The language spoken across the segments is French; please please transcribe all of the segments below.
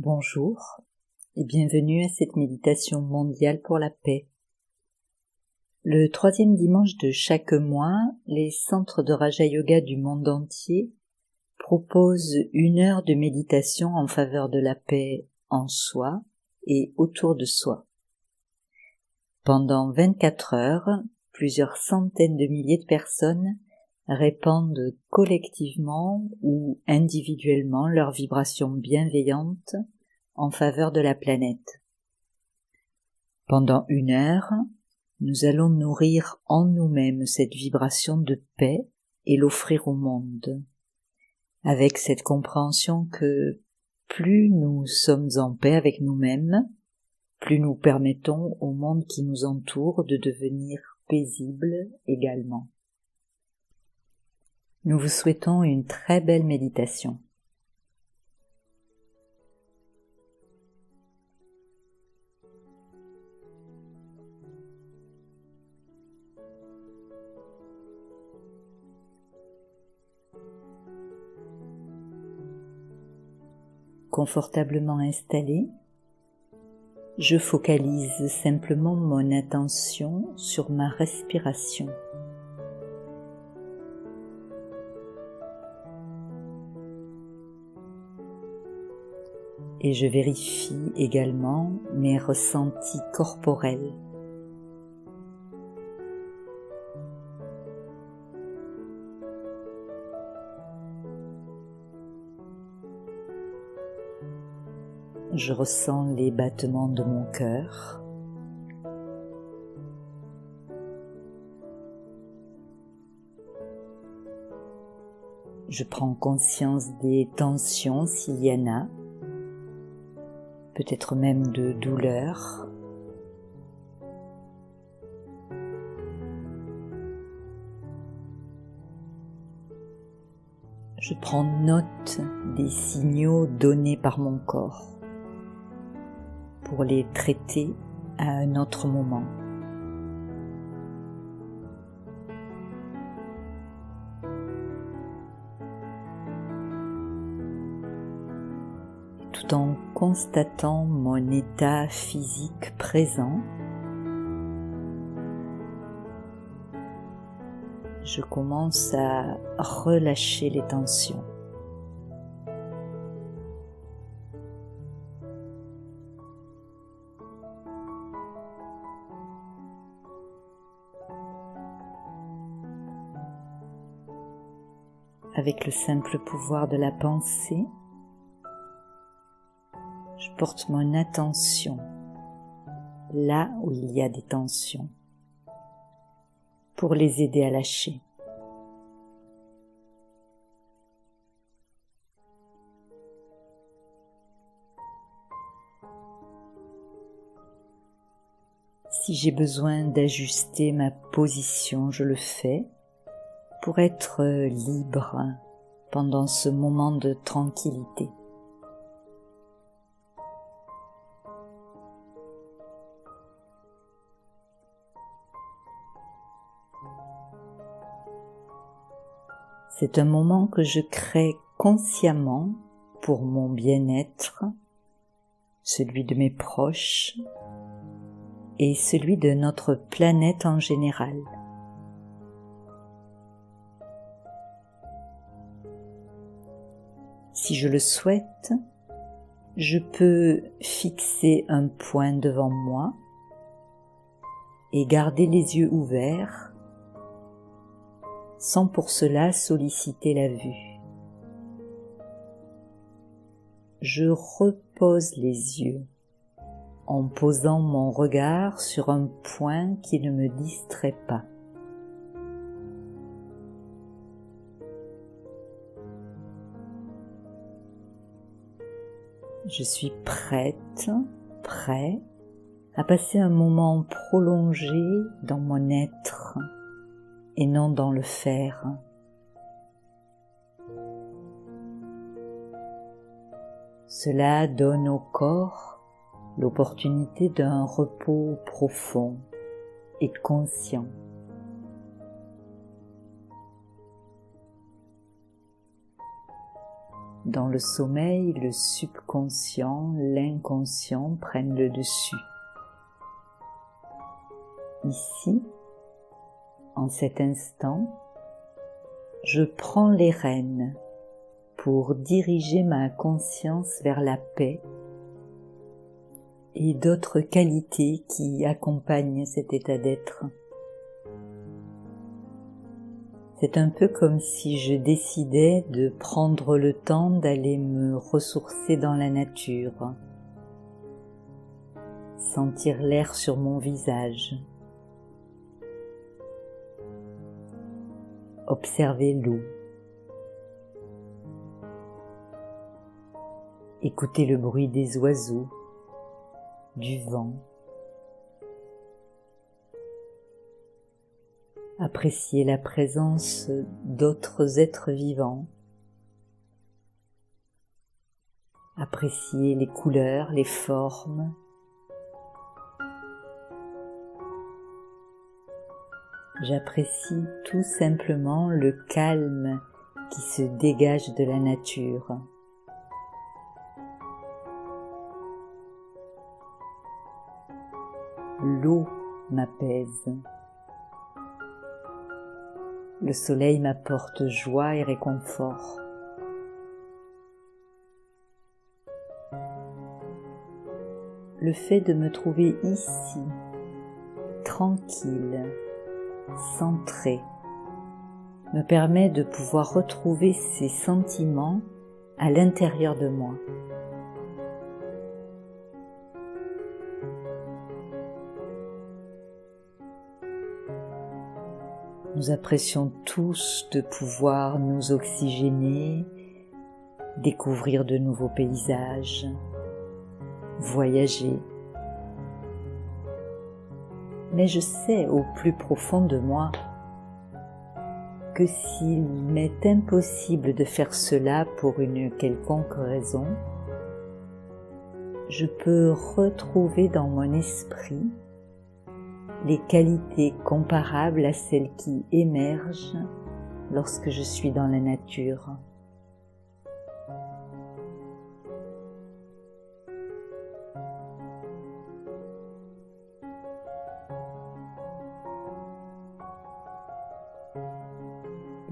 Bonjour et bienvenue à cette méditation mondiale pour la paix. Le 3e dimanche de chaque mois, les centres de Raja Yoga du monde entier proposent 1 heure de méditation en faveur de la paix en soi et autour de soi. Pendant 24 heures, plusieurs centaines de milliers de personnes répandent collectivement ou individuellement leurs vibrations bienveillantes en faveur de la planète. Pendant 1 heure, nous allons nourrir en nous-mêmes cette vibration de paix et l'offrir au monde, avec cette compréhension que plus nous sommes en paix avec nous-mêmes, plus nous permettons au monde qui nous entoure de devenir paisible également. Nous vous souhaitons une très belle méditation. Confortablement installé, je focalise simplement mon attention sur ma respiration. Et je vérifie également mes ressentis corporels. Je ressens les battements de mon cœur. Je prends conscience des tensions s'il y en a, peut-être même de douleur. Je prends note des signaux donnés par mon corps pour les traiter à un autre moment. Tout en constatant mon état physique présent, je commence à relâcher les tensions. Avec le simple pouvoir de la pensée, je porte mon attention là où il y a des tensions pour les aider à lâcher. Si j'ai besoin d'ajuster ma position, je le fais pour être libre pendant ce moment de tranquillité. C'est un moment que je crée consciemment pour mon bien-être, celui de mes proches et celui de notre planète en général. Si je le souhaite, je peux fixer un point devant moi et garder les yeux ouverts sans pour cela solliciter la vue. Je repose les yeux en posant mon regard sur un point qui ne me distrait pas. Je suis prêt à passer un moment prolongé dans mon être et non dans le faire. Cela donne au corps l'opportunité d'un repos profond et conscient. Dans le sommeil, le subconscient, l'inconscient prennent le dessus. Ici, en cet instant, je prends les rênes pour diriger ma conscience vers la paix et d'autres qualités qui accompagnent cet état d'être. C'est un peu comme si je décidais de prendre le temps d'aller me ressourcer dans la nature, sentir l'air sur mon visage, observer l'eau, écouter le bruit des oiseaux, du vent, apprécier la présence d'autres êtres vivants, apprécier les couleurs, les formes, j'apprécie tout simplement le calme qui se dégage de la nature. L'eau m'apaise. Le soleil m'apporte joie et réconfort. Le fait de me trouver ici, tranquille, centré, me permet de pouvoir retrouver ces sentiments à l'intérieur de moi. Nous apprécions tous de pouvoir nous oxygéner, découvrir de nouveaux paysages, voyager. Mais je sais au plus profond de moi que s'il m'est impossible de faire cela pour une quelconque raison, je peux retrouver dans mon esprit les qualités comparables à celles qui émergent lorsque je suis dans la nature.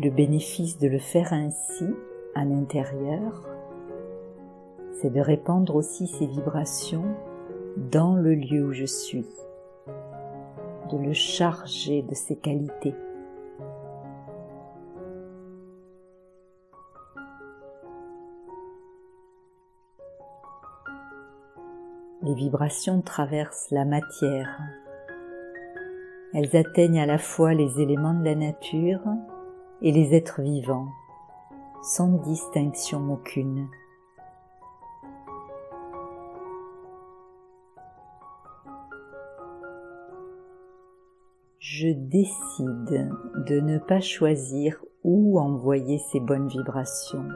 Le bénéfice de le faire ainsi, à l'intérieur, c'est de répandre aussi ces vibrations dans le lieu où je suis, de le charger de ses qualités. Les vibrations traversent la matière. Elles atteignent à la fois les éléments de la nature et les êtres vivants, sans distinction aucune. Je décide de ne pas choisir où envoyer ces bonnes vibrations,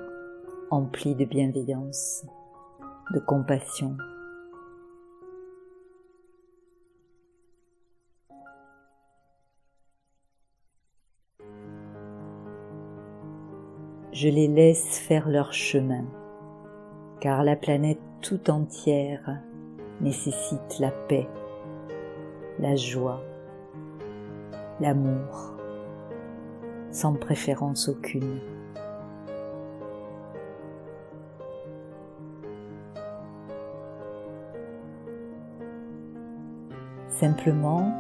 emplies de bienveillance, de compassion. Je les laisse faire leur chemin, car la planète tout entière nécessite la paix, la joie, l'amour, sans préférence aucune. Simplement,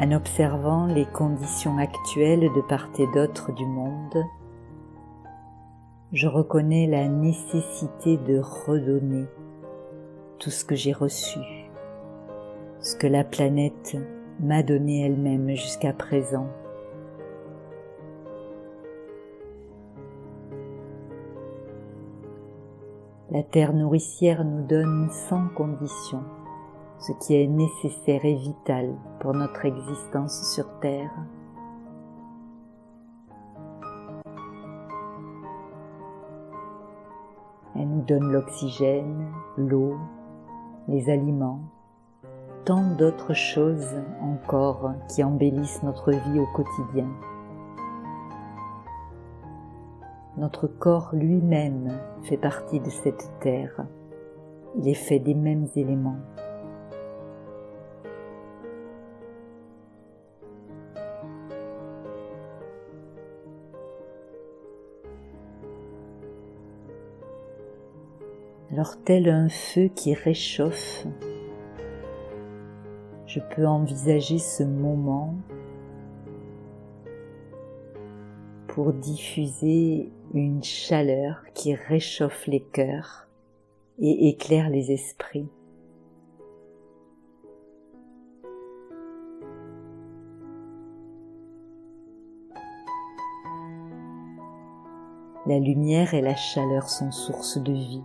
en observant les conditions actuelles de part et d'autre du monde, je reconnais la nécessité de redonner tout ce que j'ai reçu, ce que la planète m'a donné elle-même jusqu'à présent. La terre nourricière nous donne sans condition ce qui est nécessaire et vital pour notre existence sur terre. Elle nous donne l'oxygène, l'eau, les aliments, tant d'autres choses encore qui embellissent notre vie au quotidien. Notre corps lui-même fait partie de cette terre. Il est fait des mêmes éléments. Alors tel un feu qui réchauffe, je peux envisager ce moment pour diffuser une chaleur qui réchauffe les cœurs et éclaire les esprits. La lumière et la chaleur sont source de vie.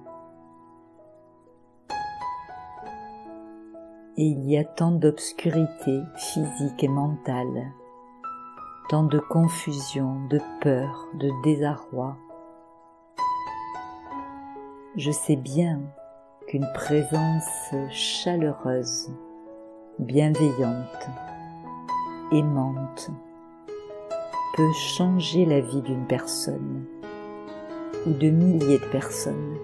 Et il y a tant d'obscurité physique et mentale, tant de confusion, de peur, de désarroi. Je sais bien qu'une présence chaleureuse, bienveillante, aimante, peut changer la vie d'une personne ou de milliers de personnes.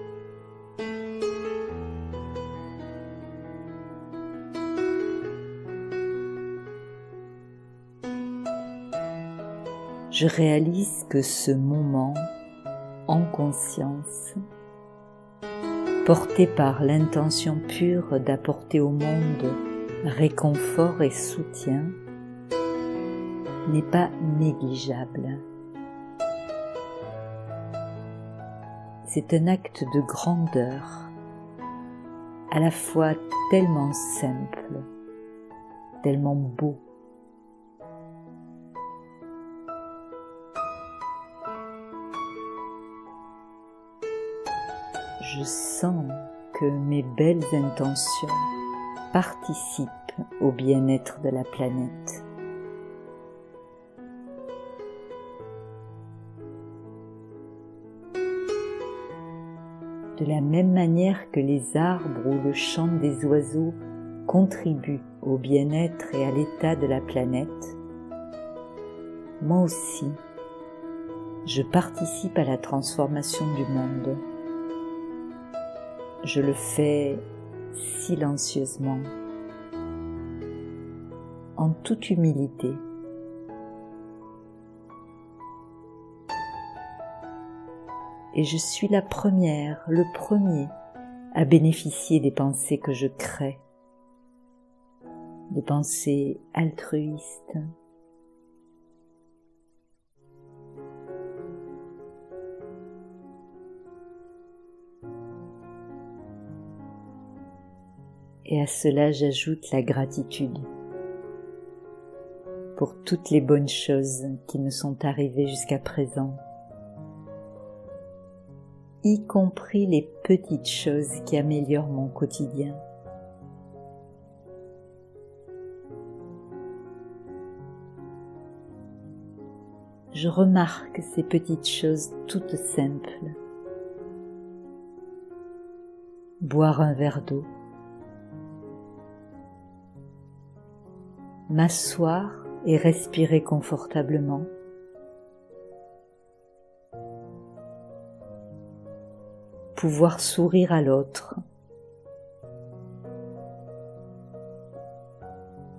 Je réalise que ce moment, en conscience, porté par l'intention pure d'apporter au monde réconfort et soutien, n'est pas négligeable. C'est un acte de grandeur, à la fois tellement simple, tellement beau. Je sens que mes belles intentions participent au bien-être de la planète. De la même manière que les arbres ou le chant des oiseaux contribuent au bien-être et à l'état de la planète, moi aussi, je participe à la transformation du monde. Je le fais silencieusement, en toute humilité. Et je suis la première, le premier à bénéficier des pensées que je crée, des pensées altruistes, et à cela j'ajoute la gratitude pour toutes les bonnes choses qui me sont arrivées jusqu'à présent, y compris les petites choses qui améliorent mon quotidien. Je remarque ces petites choses toutes simples. Boire un verre d'eau, m'asseoir et respirer confortablement, pouvoir sourire à l'autre.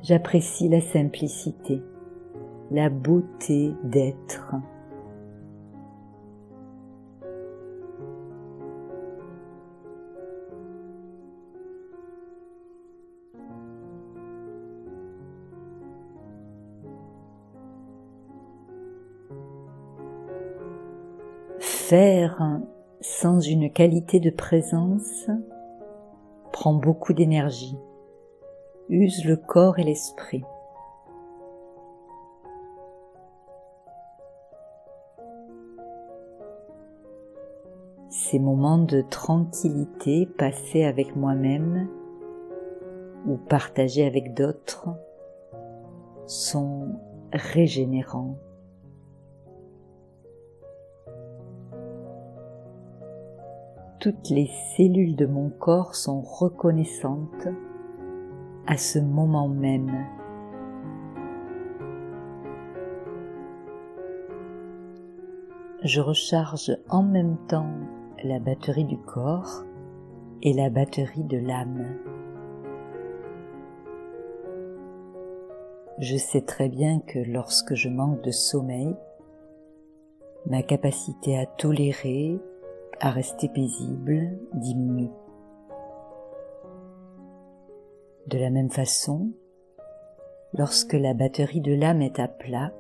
J'apprécie la simplicité, la beauté d'être. Faire sans une qualité de présence prend beaucoup d'énergie, use le corps et l'esprit. Ces moments de tranquillité passés avec moi-même ou partagés avec d'autres sont régénérants. Toutes les cellules de mon corps sont reconnaissantes à ce moment même. je recharge en même temps la batterie du corps et la batterie de l'âme. Je sais très bien que lorsque je manque de sommeil, ma capacité à tolérer, à rester paisible, diminue. De la même façon, lorsque la batterie de l'âme est à plat,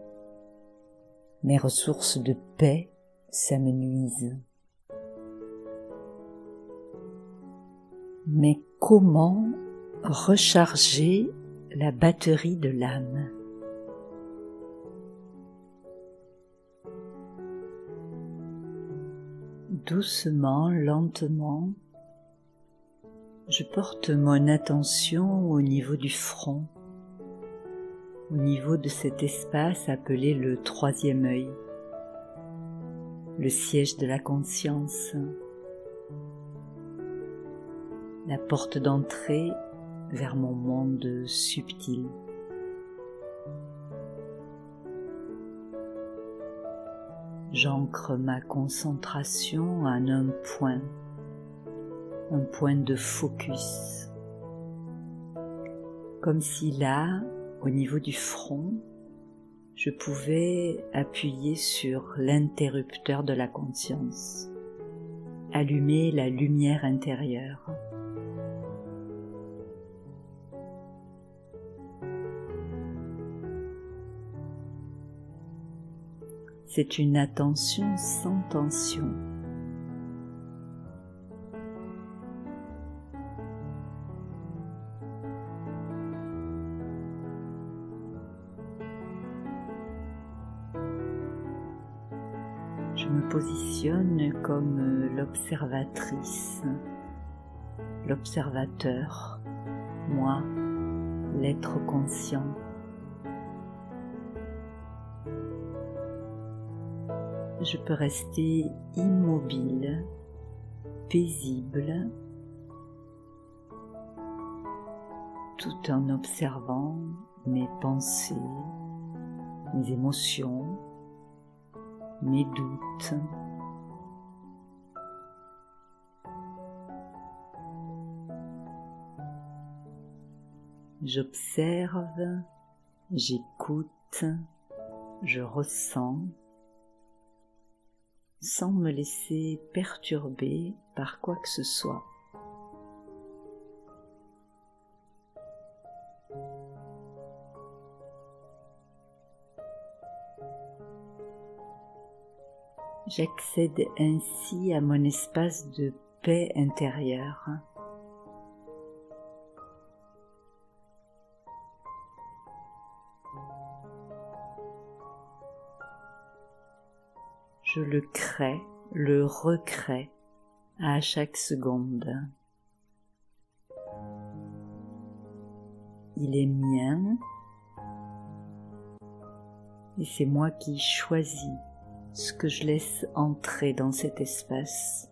mes ressources de paix s'amenuisent. Mais comment recharger la batterie de l'âme? Doucement, lentement, je porte mon attention au niveau du front, au niveau de cet espace appelé le troisième œil, le siège de la conscience, la porte d'entrée vers mon monde subtil. J'ancre ma concentration en un point de focus, comme si là, au niveau du front, je pouvais appuyer sur l'interrupteur de la conscience, allumer la lumière intérieure. C'est une attention sans tension. Je me positionne comme l'observatrice, l'observateur, moi, l'être conscient. Je peux rester immobile, paisible, tout en observant mes pensées, mes émotions, mes doutes. J'observe, j'écoute, je ressens, sans me laisser perturber par quoi que ce soit. J'accède ainsi à mon espace de paix intérieure. Je le crée, le recrée à chaque seconde. Il est mien et c'est moi qui choisis ce que je laisse entrer dans cet espace.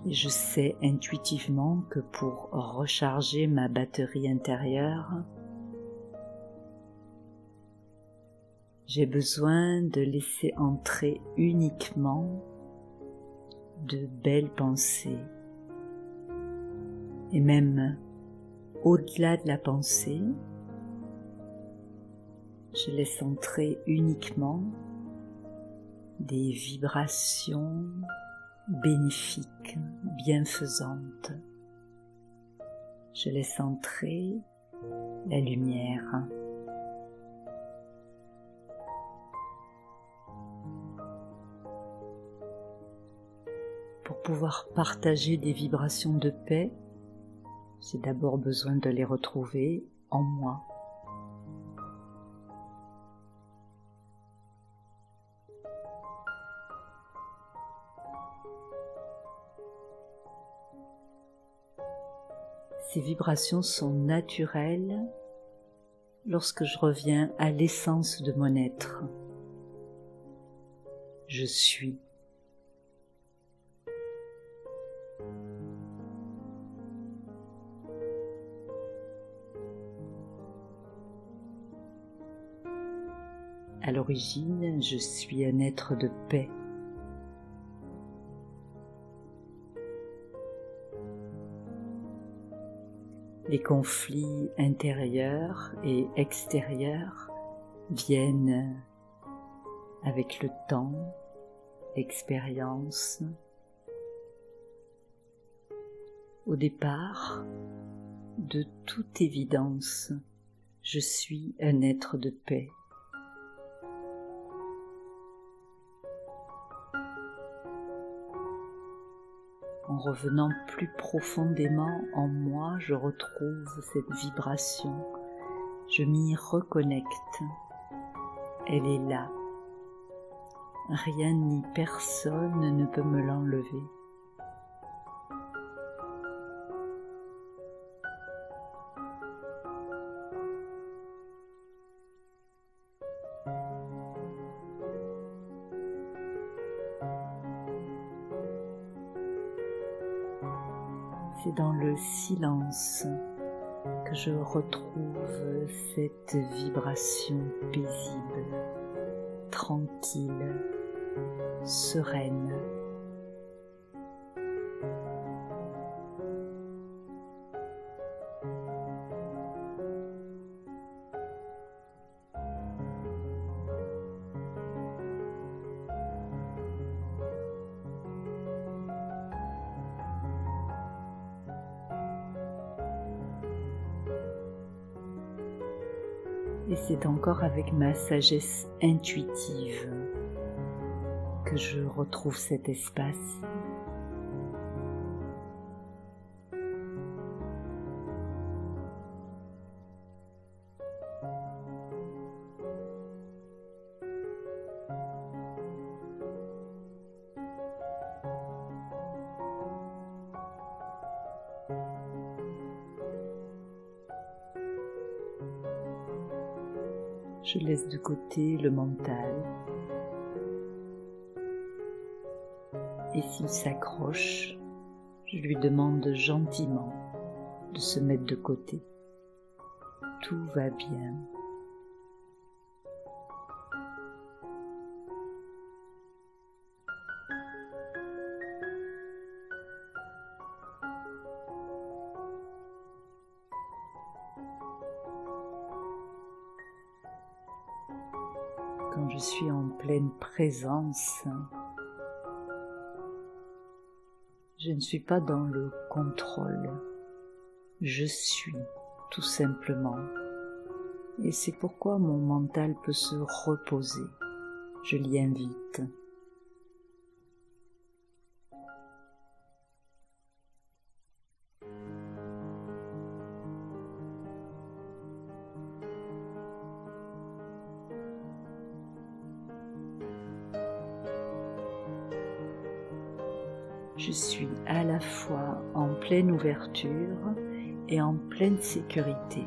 Et je sais intuitivement que pour recharger ma batterie intérieure, j'ai besoin de laisser entrer uniquement de belles pensées. Et même au-delà de la pensée, je laisse entrer uniquement des vibrations bénéfiques, bienfaisantes. Je laisse entrer la lumière. Pour pouvoir partager des vibrations de paix, j'ai d'abord besoin de les retrouver en moi. Ces vibrations sont naturelles lorsque je reviens à l'essence de mon être. Je suis. l'origine, je suis un être de paix. Les conflits intérieurs et extérieurs viennent avec le temps, l'expérience. Au départ, de toute évidence, je suis un être de paix. En revenant plus profondément en moi, je retrouve cette vibration, je m'y reconnecte, elle est là. Rien ni personne ne peut me l'enlever. C'est dans le silence que je retrouve cette vibration paisible, tranquille, sereine. Et c'est encore avec ma sagesse intuitive que je retrouve cet espace. Je laisse de côté le mental et s'il s'accroche, je lui demande gentiment de se mettre de côté. Tout va bien. Quand je suis en pleine présence, je ne suis pas dans le contrôle, je suis tout simplement. Et c'est pourquoi mon mental peut se reposer, je l'y invite. Je suis à la fois en pleine ouverture et en pleine sécurité.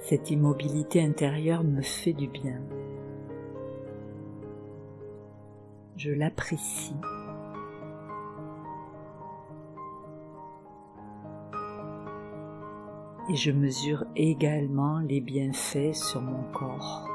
Cette immobilité intérieure me fait du bien. Je l'apprécie. Et je mesure également les bienfaits sur mon corps.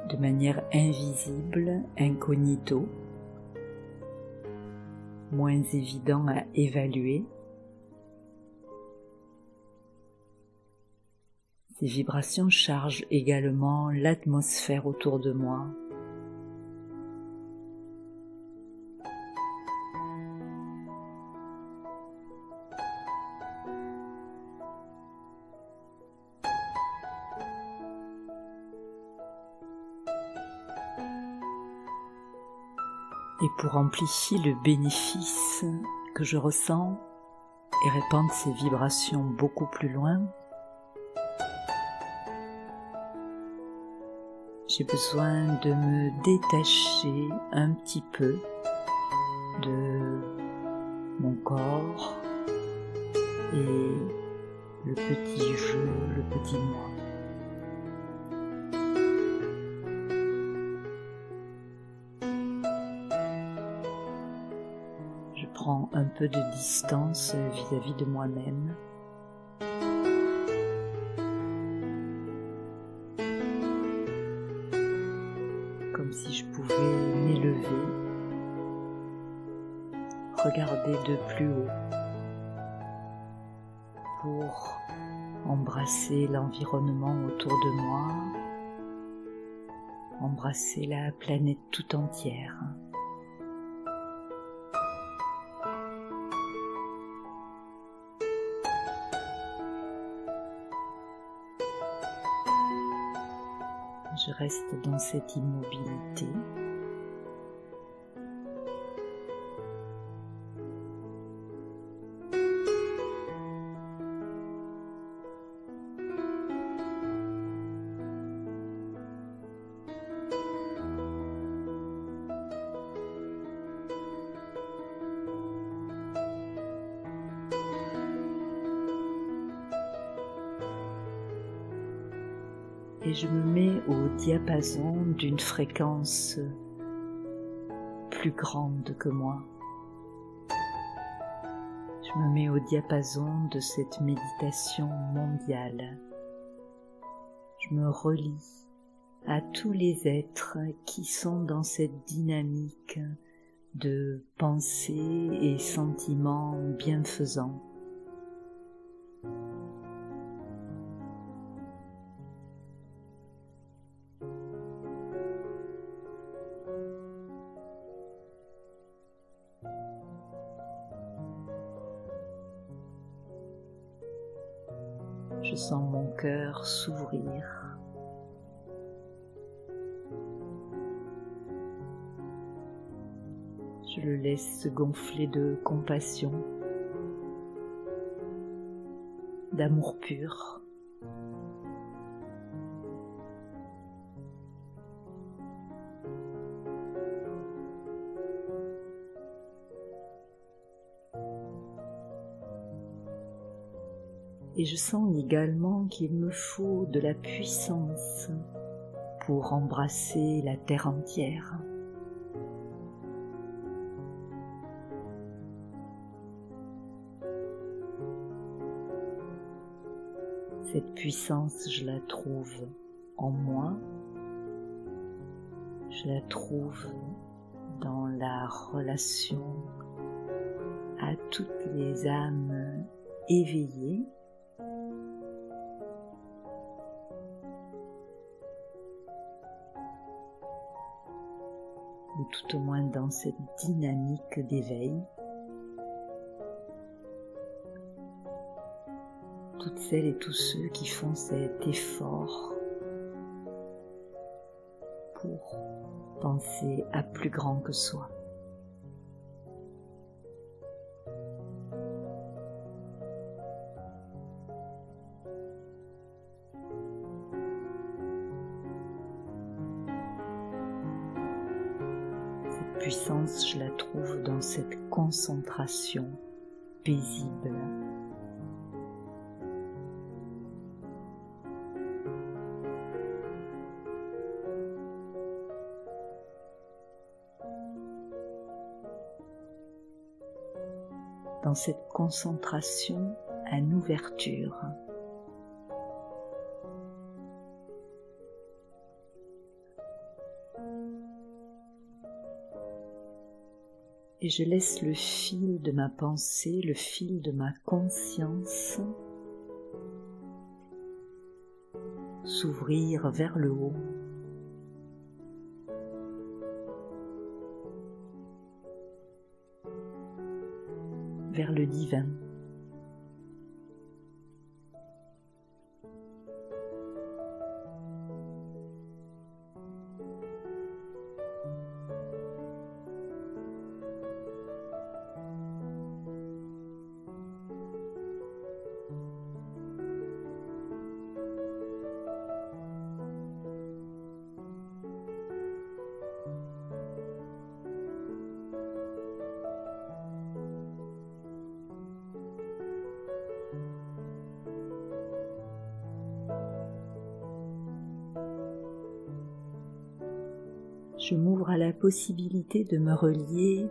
De manière invisible, incognito, moins évident à évaluer. Ces vibrations chargent également l'atmosphère autour de moi. Et pour amplifier le bénéfice que je ressens et répandre ces vibrations beaucoup plus loin, j'ai besoin de me détacher un petit peu de mon corps et le petit jeu, le petit moi. Je prends un peu de distance vis-à-vis de moi-même. Comme si je pouvais m'élever, regarder de plus haut pour embrasser l'environnement autour de moi, embrasser la planète tout entière. Je reste dans cette immobilité. Et je me mets au diapason d'une fréquence plus grande que moi. Je me mets au diapason de cette méditation mondiale. Je me relie à tous les êtres qui sont dans cette dynamique de pensée et sentiments bienfaisants. Je sens mon cœur s'ouvrir. Je le laisse se gonfler de compassion, d'amour pur. Et je sens également qu'il me faut de la puissance pour embrasser la terre entière. Cette puissance, je la trouve en moi, je la trouve dans la relation à toutes les âmes éveillées, ou tout au moins dans cette dynamique d'éveil, toutes celles et tous ceux qui font cet effort pour penser à plus grand que soi. Puissance, je la trouve dans cette concentration paisible. Dans cette concentration en ouverture. Et je laisse le fil de ma pensée, le fil de ma conscience s'ouvrir vers le haut. Vers le divin. Je m'ouvre à la possibilité de me relier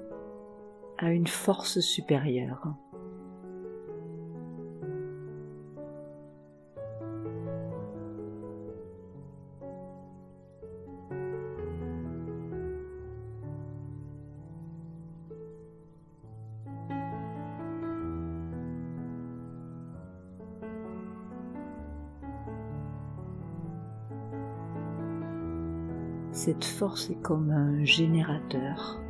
à une force supérieure. Cette force est comme un générateur.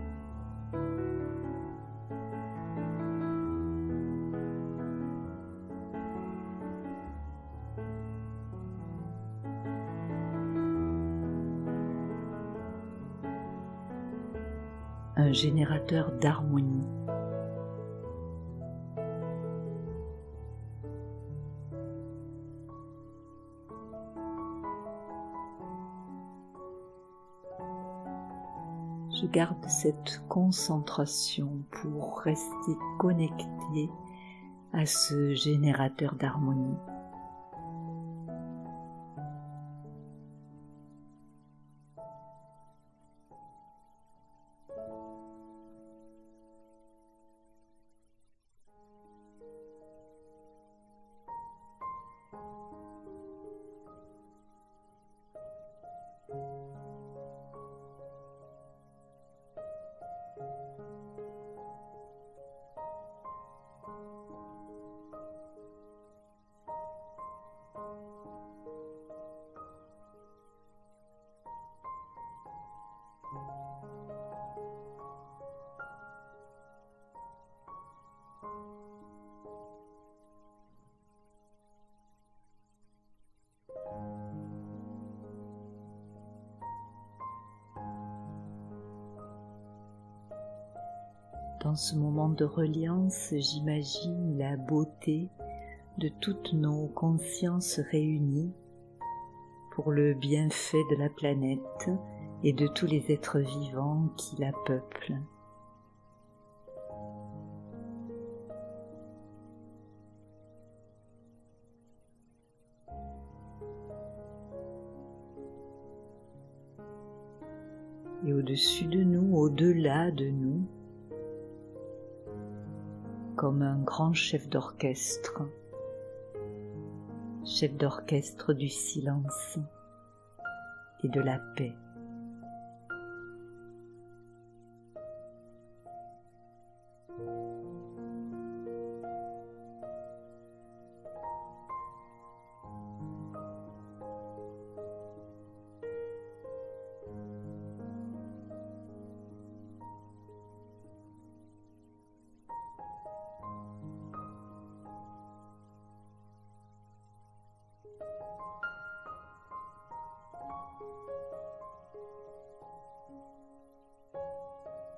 Un générateur d'harmonie. Je garde cette concentration pour rester connecté à ce générateur d'harmonie. Dans ce moment de reliance, j'imagine la beauté de toutes nos consciences réunies pour le bienfait de la planète et de tous les êtres vivants qui la peuplent. Et au-dessus de nous, au-delà de nous, comme un grand chef d'orchestre du silence et de la paix.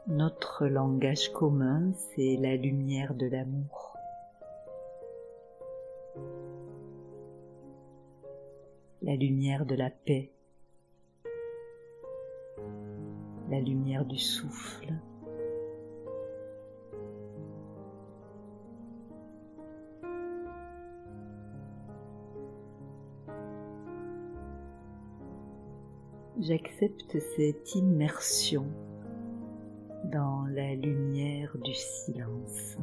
Notre langage commun, c'est la lumière de l'amour. La lumière de la paix. La lumière du souffle. J'accepte cette immersion dans la lumière du silence.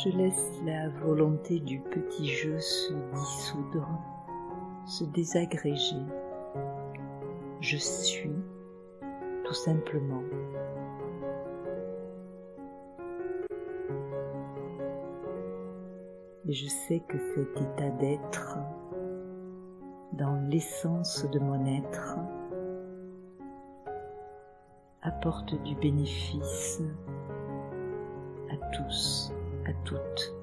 Je laisse la volonté du petit jeu se dissoudre, se désagréger. Je suis, tout simplement. Et je sais que cet état d'être, dans l'essence de mon être, apporte du bénéfice à tous, à toutes.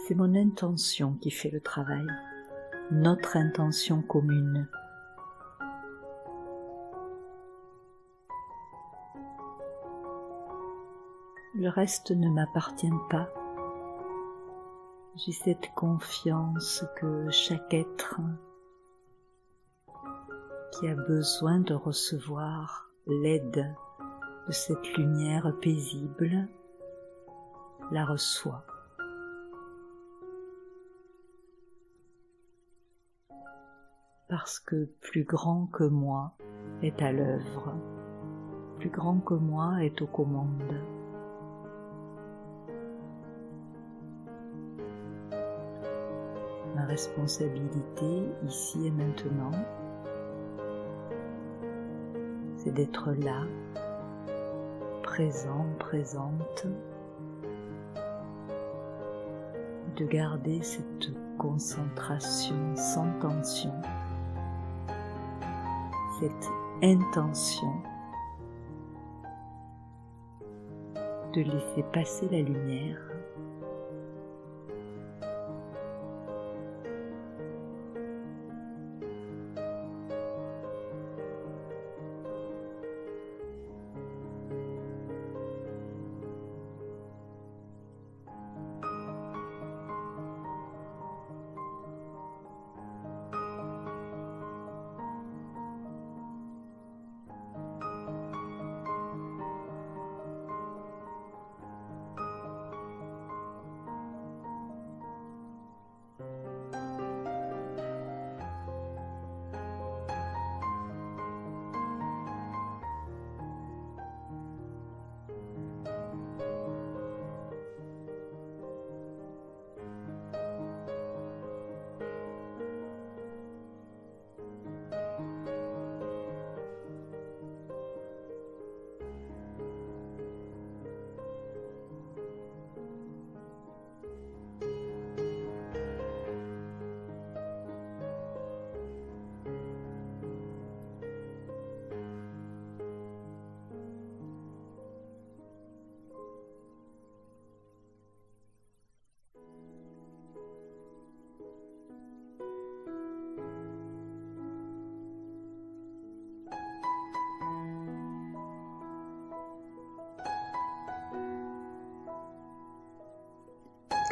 C'est mon intention qui fait le travail, notre intention commune. Le reste ne m'appartient pas. J'ai cette confiance que chaque être qui a besoin de recevoir l'aide de cette lumière paisible la reçoit. Parce que plus grand que moi est à l'œuvre, plus grand que moi est aux commandes. Ma responsabilité, ici et maintenant, c'est d'être là, présent, présente, de garder cette concentration sans tension, cette intention de laisser passer la lumière.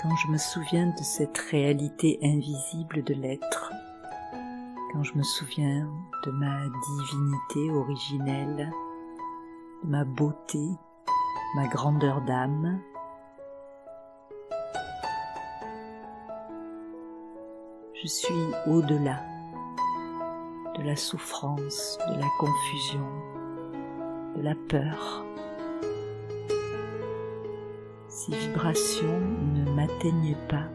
Quand je me souviens de cette réalité invisible de l'être, quand je me souviens de ma divinité originelle, de ma beauté, ma grandeur d'âme, je suis au-delà de la souffrance, de la confusion, de la peur. Ces vibrations ne m'atteignent pas.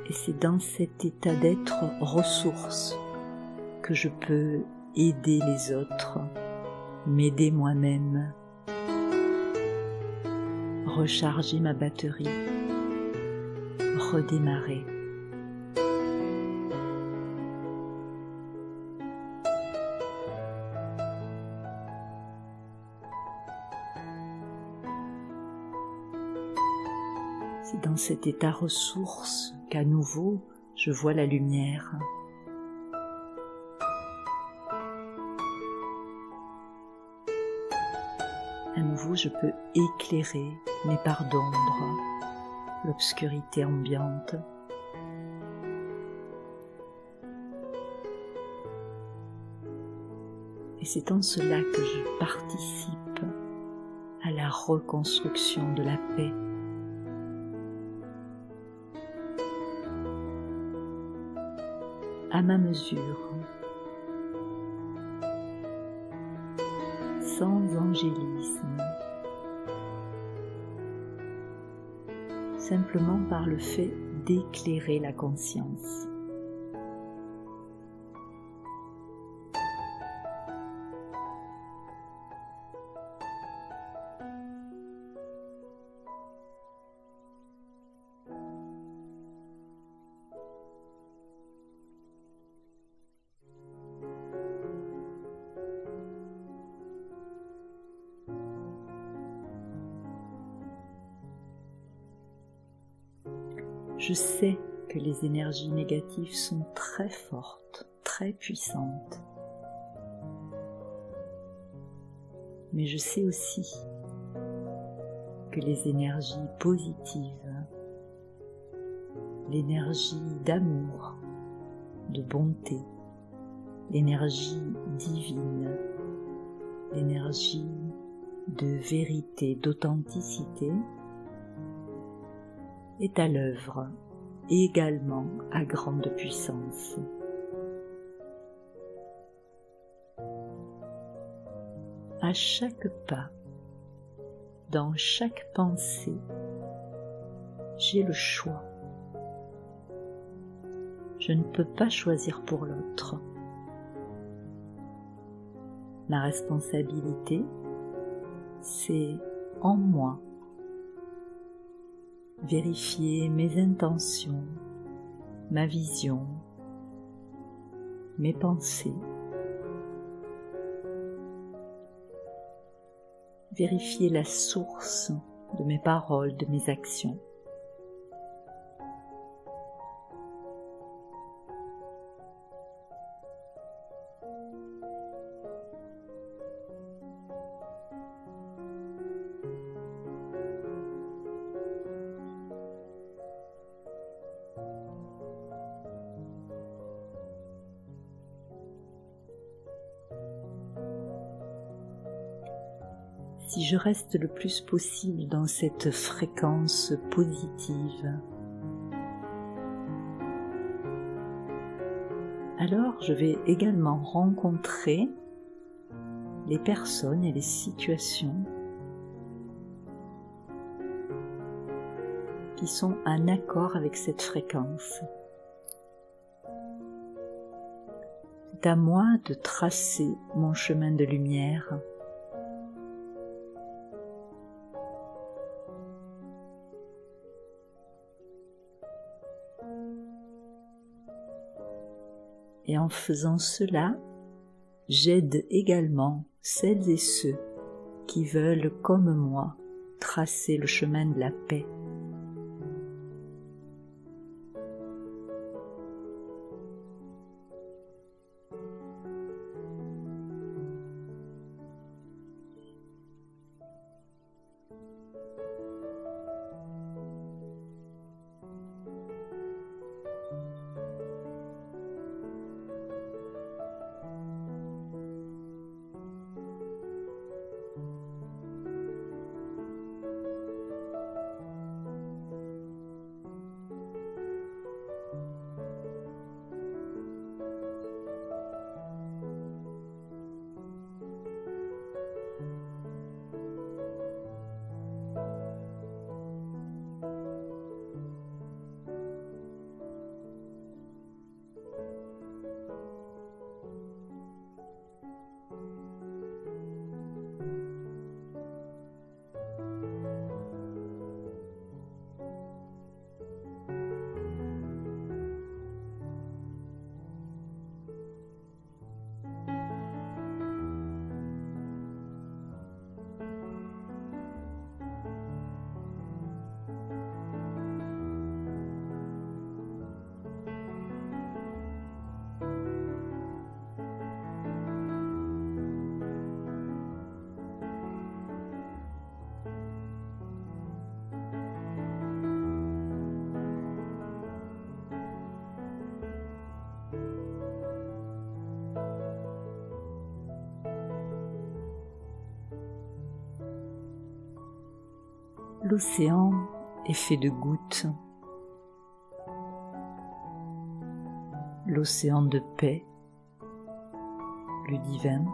Et c'est dans cet état d'être ressource que je peux aider les autres, m'aider moi-même, recharger ma batterie, redémarrer. C'est dans cet état ressource qu'à nouveau je vois la lumière. À nouveau je peux éclairer mes parts d'ombre, l'obscurité ambiante. Et c'est en cela que je participe à la reconstruction de la paix. À ma mesure, sans angélisme, simplement par le fait d'éclairer la conscience. Je sais que les énergies négatives sont très fortes, très puissantes. Mais je sais aussi que les énergies positives, l'énergie d'amour, de bonté, l'énergie divine, l'énergie de vérité, d'authenticité, est à l'œuvre également à grande puissance. À chaque pas, dans chaque pensée, j'ai le choix. Je ne peux pas choisir pour l'autre. Ma responsabilité, c'est en moi. Vérifier mes intentions, ma vision, mes pensées. Vérifier la source de mes paroles, de mes actions. Si je reste le plus possible dans cette fréquence positive, alors je vais également rencontrer les personnes et les situations qui sont en accord avec cette fréquence. C'est à moi de tracer mon chemin de lumière. Et en faisant cela, j'aide également celles et ceux qui veulent, comme moi, tracer le chemin de la paix. l'océan est fait de gouttes. L'océan de paix, le divin,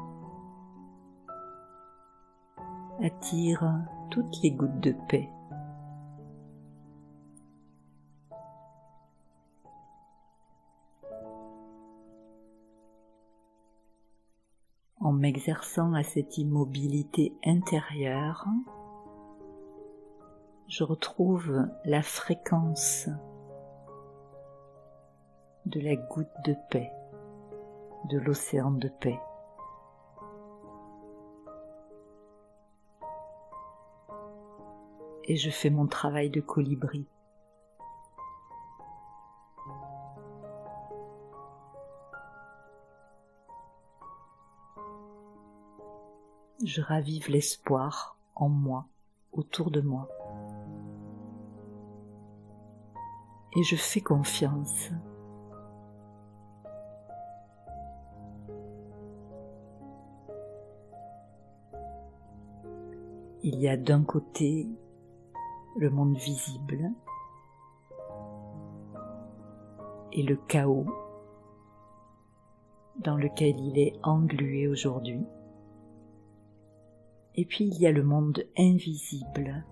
attire toutes les gouttes de paix. En m'exerçant à cette immobilité intérieure, je retrouve la fréquence de la goutte de paix, de l'océan de paix. Et je fais mon travail de colibri. Je ravive l'espoir en moi, autour de moi. Et je fais confiance. Il y a d'un côté le monde visible et le chaos dans lequel il est englué aujourd'hui. Et puis il y a le monde invisible,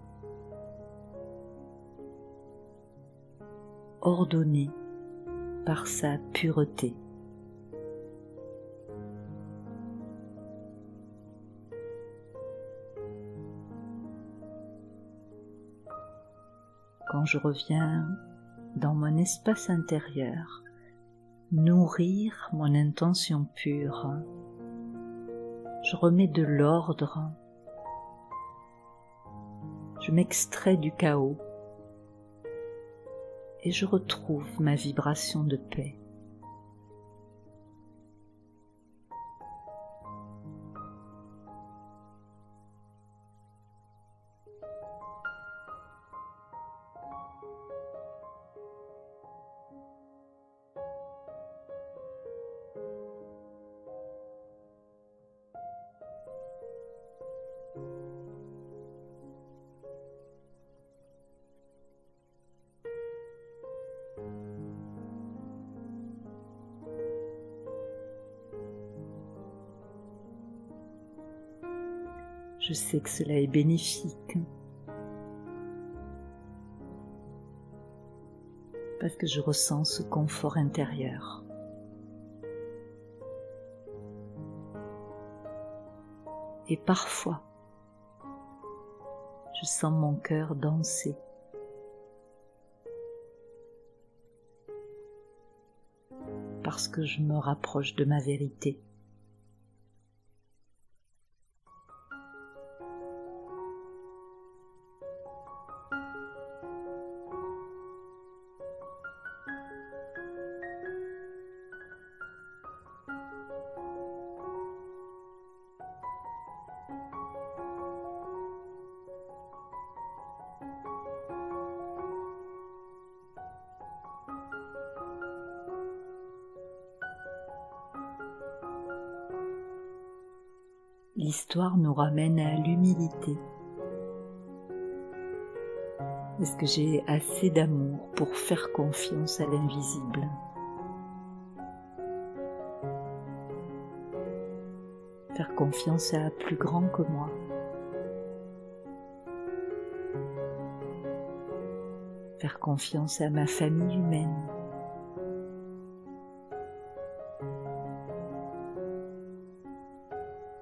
ordonné par sa pureté. Quand je reviens dans mon espace intérieur, nourrir mon intention pure, je remets de l'ordre, je m'extrais du chaos et je retrouve ma vibration de paix. Je sais que cela est bénéfique parce que je ressens ce confort intérieur. Et parfois, je sens mon cœur danser. Parce que je me rapproche de ma vérité. L'histoire nous ramène à l'humilité. Est-ce que j'ai assez d'amour pour faire confiance à l'invisible? Faire confiance à plus grand que moi. Faire confiance à ma famille humaine.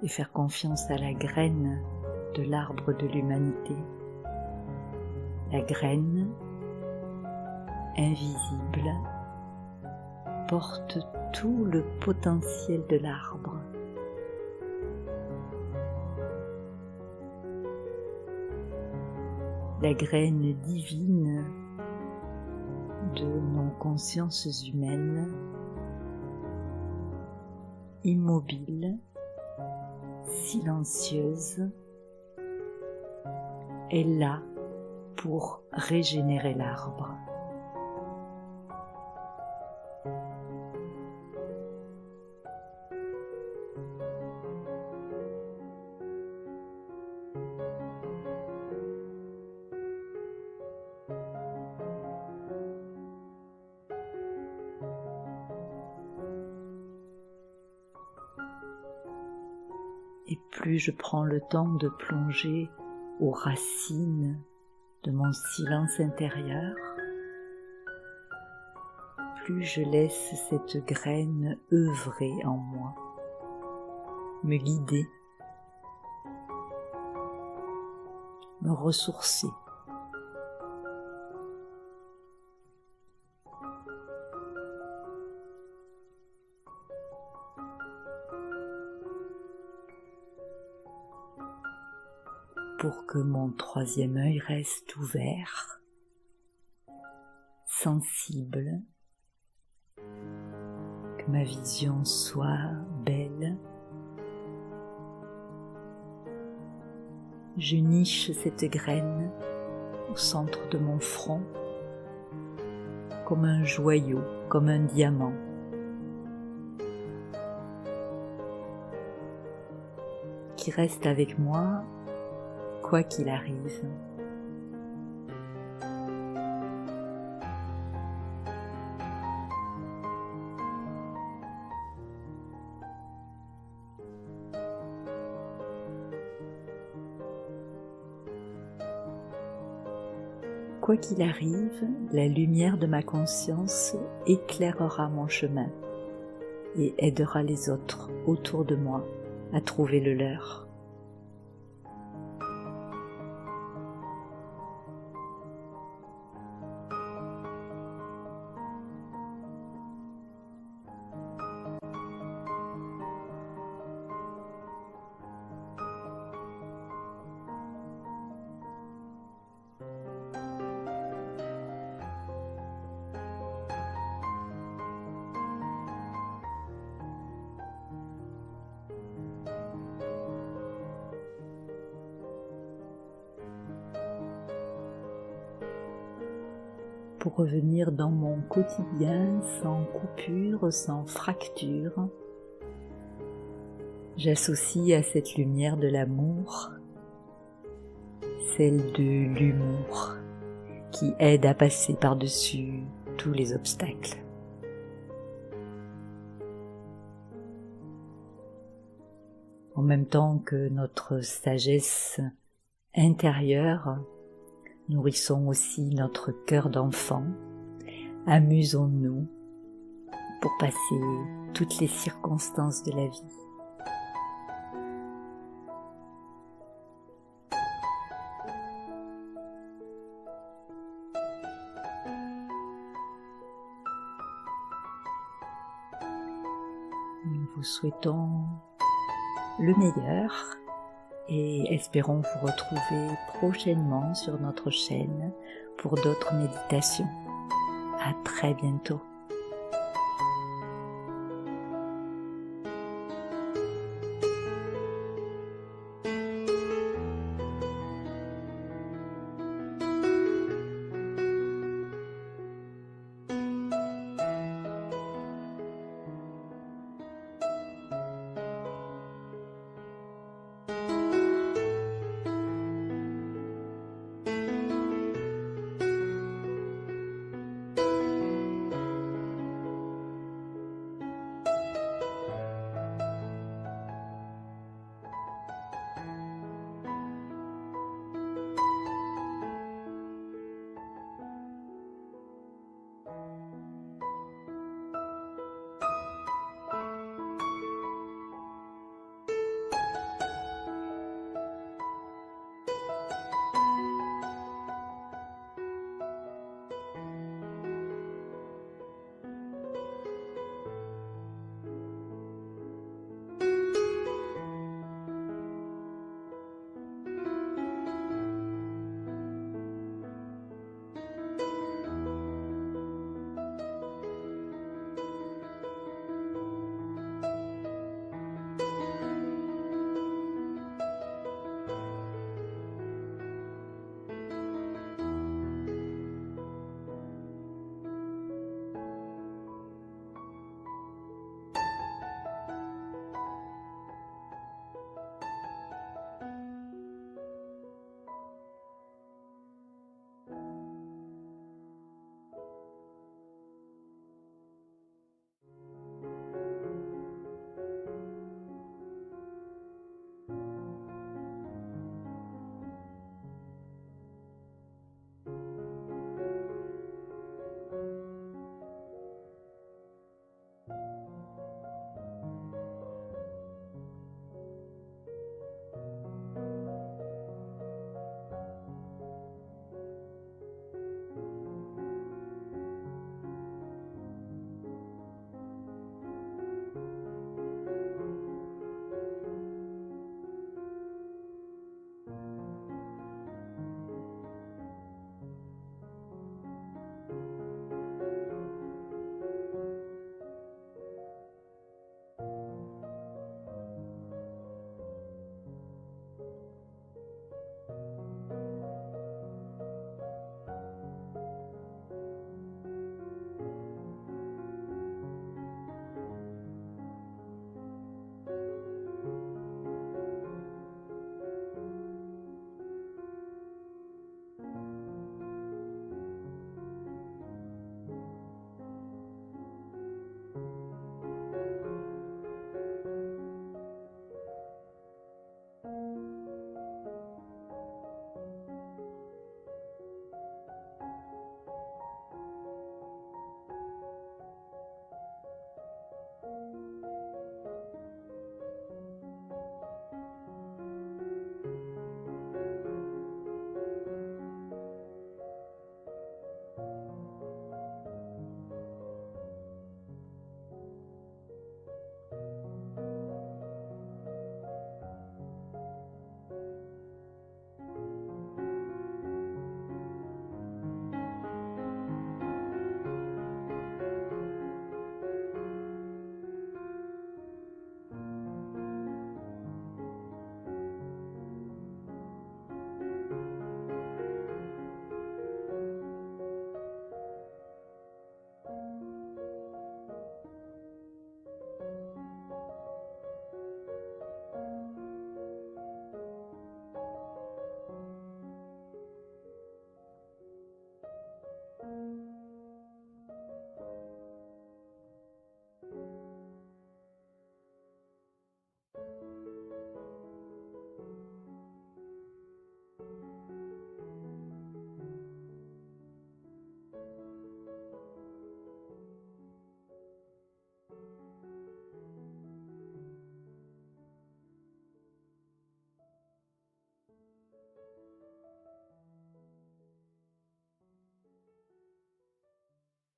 Et faire confiance à la graine de l'arbre de l'humanité. La graine, invisible, porte tout le potentiel de l'arbre. La graine divine de nos consciences humaines, immobile, silencieuse, est là pour régénérer l'arbre. Et plus je prends le temps de plonger aux racines de mon silence intérieur, plus je laisse cette graine œuvrer en moi, me guider, me ressourcer. Pour que mon troisième œil reste ouvert, sensible, que ma vision soit belle. Je niche cette graine au centre de mon front, comme un joyau, comme un diamant. Qui reste avec moi quoi qu'il arrive. Quoi qu'il arrive, la lumière de ma conscience éclairera mon chemin et aidera les autres autour de moi à trouver le leur. Pour revenir dans mon quotidien sans coupure, sans fracture, j'associe à cette lumière de l'amour celle de l'humour qui aide à passer par-dessus tous les obstacles. En même temps que notre sagesse intérieure, nourrissons aussi notre cœur d'enfant, amusons-nous pour passer toutes les circonstances de la vie. Nous vous souhaitons le meilleur et espérons vous retrouver prochainement sur notre chaîne pour d'autres méditations. À très bientôt.